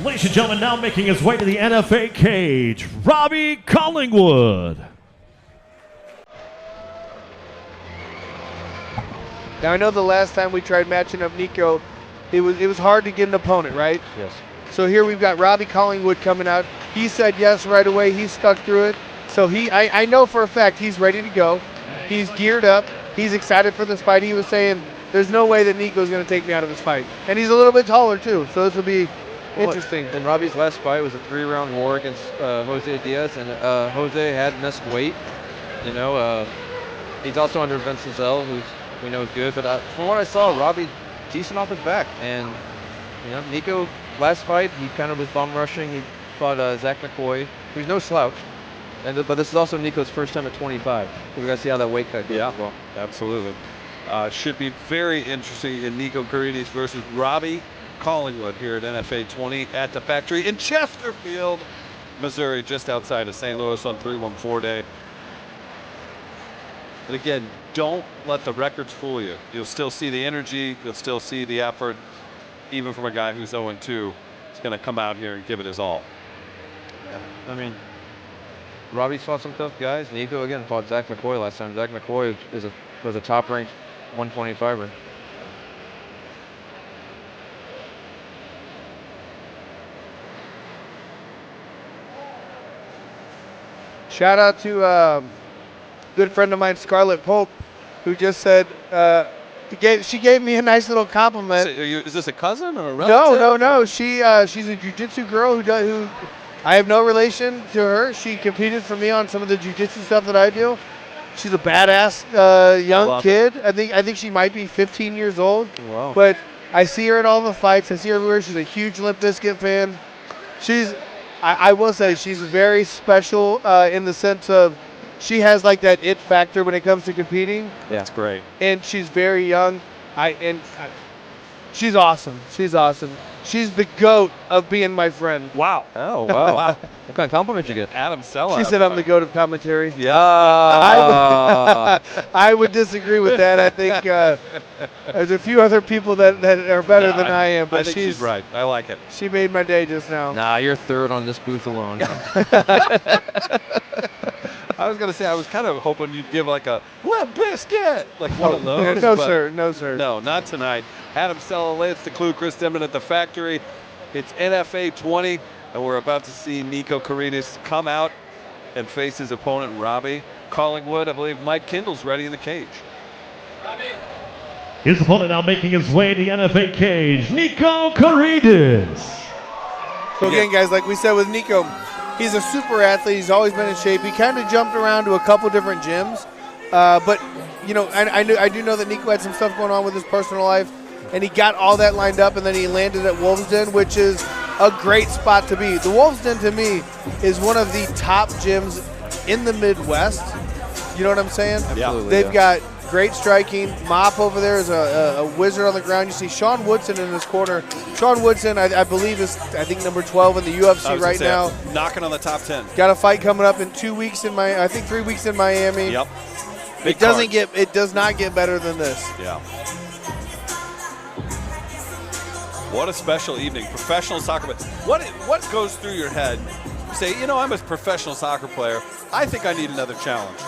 Ladies and gentlemen, now making his way to the NFA cage, Robbie Collingwood. Now I know the last time we tried matching up Niko, it was hard to get an opponent, right? Yes. So here we've got Robbie Collingwood coming out. He said yes right away. He stuck through it. So I know for a fact he's ready to go. He's geared up. He's excited for this fight. He was saying, there's no way that Niko's going to take me out of this fight. And he's a little bit taller too, so this will be interesting. And Robbie's last fight was a 3-round war against Jose Diaz, and Jose had missed weight. You know, he's also under Vince Cizell, who we know is good. But from what I saw, Robbie decent off his back. And you know, Niko last fight, he kind of was bum rushing. He fought Zach McCoy, who's no slouch. But this is also Niko's first time at 25. So we got to see how that weight cut goes as well. Absolutely. Should be very interesting in Niko Karidis versus Robbie Collingwood here at NFA 20 at the factory in Chesterfield, Missouri, just outside of St. Louis on 314 day. And again, don't let the records fool you. You'll still see the energy. You'll still see the effort, even from a guy who's 0-2. He's going to come out here and give it his all. Yeah. I mean, Robbie's fought some tough guys. Niko, again, fought Zach McCoy last time. Zach McCoy was a top-ranked 125er. Shout out to a good friend of mine, Scarlett Polk, who just said, she gave me a nice little compliment. Is this a cousin or a relative? No. She's a jiu-jitsu girl who I have no relation to her. She competed for me on some of the jiu-jitsu stuff that I do. She's a badass young kid. I think she might be 15 years old. Wow. But I see her at all the fights. I see her everywhere. She's a huge Limp Bizkit fan. I will say she's very special in the sense of she has like that it factor when it comes to competing. Yeah, that's great. And she's very young. She's awesome. She's awesome. She's the GOAT of being my friend. Wow. Oh, wow. Wow. What kind of compliment you get? Adam Sellout. She said I'm the GOAT of commentary. Yeah. I would disagree with that. I think there's a few other people that are better than I am, but I think she's right. I like it. She made my day just now. Nah, you're third on this booth alone. I was going to say, I was kind of hoping you'd give like a Limp Bizkit, like one of those. No, sir. No, sir. No, not tonight. Adam Sellout, Lance the Clue, Chris Denman at the factory. It's NFA 20, and we're about to see Niko Karidis come out and face his opponent, Robbie Collingwood. I believe Mike Kindle's ready in the cage. His opponent now making his way to the NFA cage, Niko Karidis. So again, guys, like we said with Niko, he's a super athlete. He's always been in shape. He kind of jumped around to a couple different gyms. But, you know, I do know that Niko had some stuff going on with his personal life, and he got all that lined up, and then he landed at Wolves Den, which is a great spot to be. The Wolves Den, to me, is one of the top gyms in the Midwest. You know what I'm saying? Absolutely. They've got great striking. Mop over there is a wizard on the ground. You see Sean Woodson in this corner. Sean Woodson, I believe, is number 12 in the UFC right now. Knocking on the top 10. Got a fight coming up in 2 weeks in I think 3 weeks in Miami. Yep. It does not get better than this. Yeah. What a special evening. Professional soccer player. What goes through your head? You say, you know, I'm a professional soccer player. I think I need another challenge.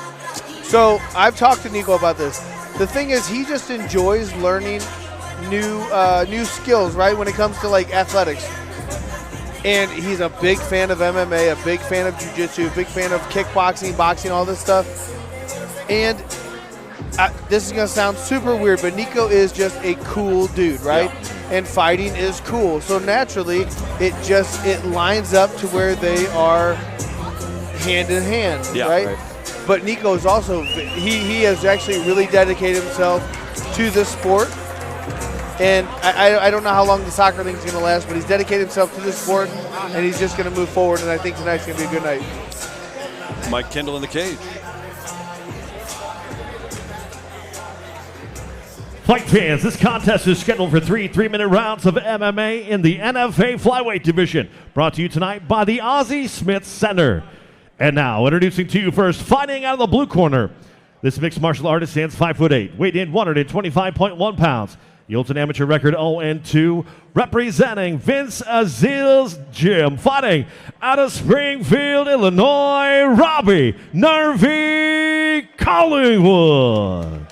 So I've talked to Niko about this. The thing is, he just enjoys learning new skills, right, when it comes to like athletics. And he's a big fan of MMA, a big fan of jiu-jitsu, a big fan of kickboxing, boxing, all this stuff. And this is going to sound super weird, but Niko is just a cool dude, right? Yeah. And fighting is cool. So naturally, it lines up to where they are hand in hand, right? But Niko is also, he has actually really dedicated himself to this sport. And I don't know how long the soccer thing is going to last, but he's dedicated himself to this sport, and he's just going to move forward, and I think tonight's going to be a good night. Mike Kindle in the cage. Fight fans, this contest is scheduled for 3 3-minute rounds of MMA in the NFA flyweight division. Brought to you tonight by the Ozzie Smith Center. And now, introducing to you first, fighting out of the blue corner. This mixed martial artist stands 5'8", weighed in 125.1 pounds. Yields an amateur record 0-2. Representing Vince Azil's gym, fighting out of Springfield, Illinois, Robbie Collingwood.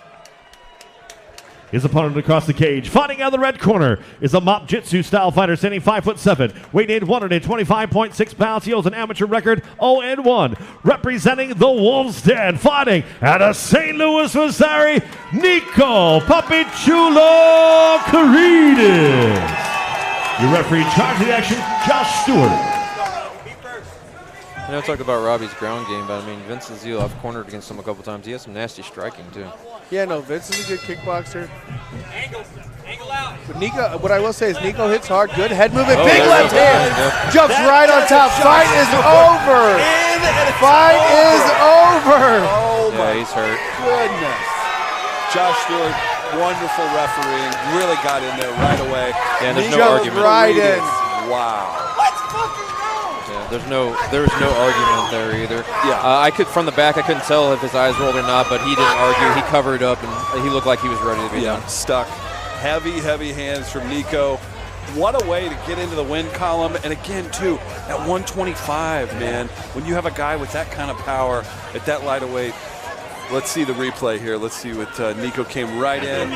His opponent across the cage, fighting out of the red corner, is a Mop Jitsu style fighter, standing 5'7", weighing in 125.6 pounds. He holds an amateur record 0-1. Representing the Wolf's Den, fighting out of St. Louis, Missouri, Niko Karidis. Your referee in charge of the action, Josh Stewart. I talked about Robbie's ground game, but I mean, Vince Azil, I've cornered against him a couple times. He has some nasty striking, too. Yeah, no, Vince is a good kickboxer. Angle out. But Niko, what I will say is Niko hits hard, good head movement, big left hand, jumps right on top. Fight is over. Fight is over. Oh yeah, he's hurt. Goodness. Josh Stewart, wonderful refereeing, really got in there right away. Yeah, there's no argument. Right in. Wow. Yeah, there was no argument there either. Yeah. I could from the back, I couldn't tell if his eyes rolled or not, but he didn't argue. He covered up and he looked like he was ready to be done. Stuck. Heavy hands from Niko. What a way to get into the win column. And again, too, at 125, man, when you have a guy with that kind of power at that lighter weight. Let's see the replay here. Let's see what Niko came right in.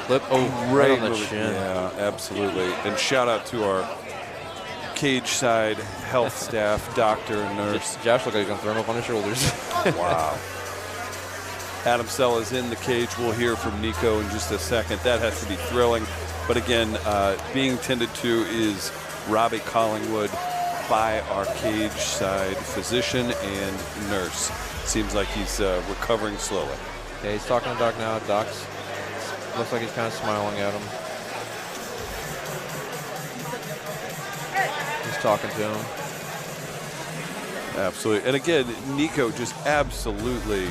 Flip, right on the chin. Yeah, absolutely. And shout out to our cage side health staff, doctor and nurse. Josh looked like he's going to throw him up on his shoulders. Wow. Adam Sella's in the cage. We'll hear from Niko in just a second. That has to be thrilling. But again, being tended to is Robbie Collingwood by our cage side physician and nurse. Seems like he's recovering slowly. Yeah, he's talking to Doc now. Doc's looks like he's kind of smiling at him. He's talking to him. Absolutely. And again, Niko just absolutely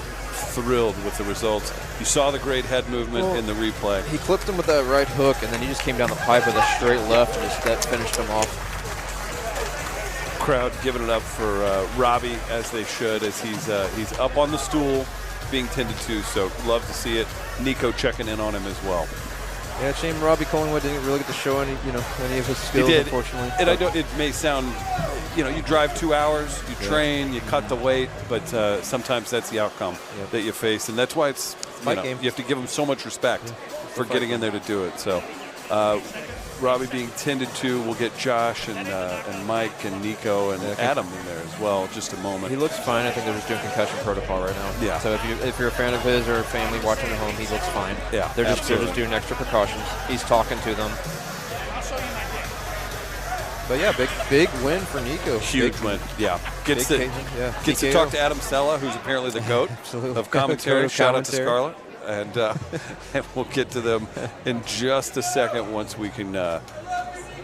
thrilled with the results. You saw the great head movement in the replay. He clipped him with that right hook, and then he just came down the pipe with a straight left, and that finished him off. Crowd giving it up for Robbie, as they should, as he's up on the stool being tended to, so love to see it. Niko checking in on him as well. Yeah, shame Robbie Collingwood didn't really get to show any of his skills, he did. Unfortunately. And I know it may sound, you drive 2 hours, you train, you cut the weight, but sometimes that's the outcome that you face, and that's why it's game. You have to give him so much respect for getting in there to do it. So Robbie being tended to, we'll get Josh and Mike and Niko and Adam in there as well. Just a moment. He looks fine. I think they're just doing concussion protocol right now. Yeah. So if you're a fan of his or family watching at home, he looks fine. Yeah. They're just doing extra precautions. He's talking to them. But yeah, big win for Niko. Huge win. Yeah. Gets to talk to Adam Sella, who's apparently the GOAT of commentary. Shout out to Scarlett. And we'll get to them in just a second once we can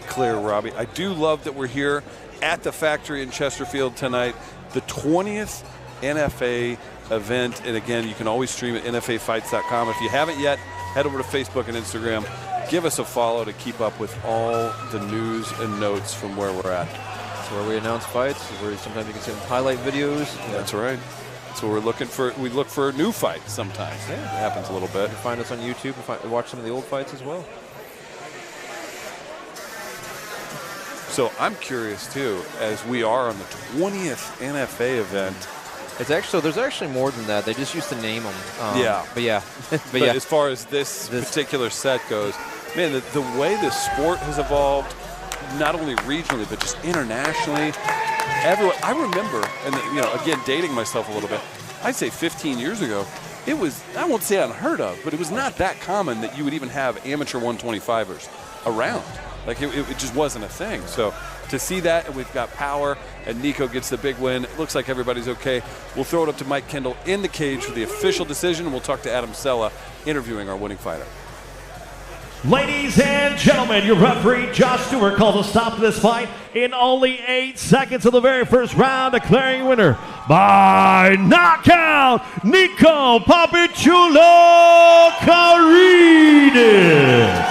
clear Robbie. I do love that we're here at the factory in Chesterfield tonight, the 20th NFA event. And again, you can always stream at nfafights.com. If you haven't yet, head over to Facebook and Instagram. Give us a follow to keep up with all the news and notes from where we're at. That's where we announce fights, where sometimes you can see them highlight videos. That's right. So we're looking for, we look for new fights sometimes. Yeah. It happens a little bit. You can find us on YouTube and watch some of the old fights as well. So I'm curious too, as we are on the 20th NFA event. It's actually, there's actually more than that. They just used to name them. But yeah. but as far as this particular set goes, man, the way the sport has evolved, not only regionally, but just internationally, everyone, I remember, and again, dating myself a little bit, I'd say 15 years ago, it was, I won't say unheard of, but it was not that common that you would even have amateur 125ers around. Like, it just wasn't a thing. So to see that, and we've got power, and Niko gets the big win. It looks like everybody's okay. We'll throw it up to Mike Kendall in the cage for the official decision, and we'll talk to Adam Sella interviewing our winning fighter. Ladies and gentlemen, your referee, Josh Stewart, calls a stop to this fight in only 8 seconds of the very first round, declaring winner by knockout, Niko Karidis.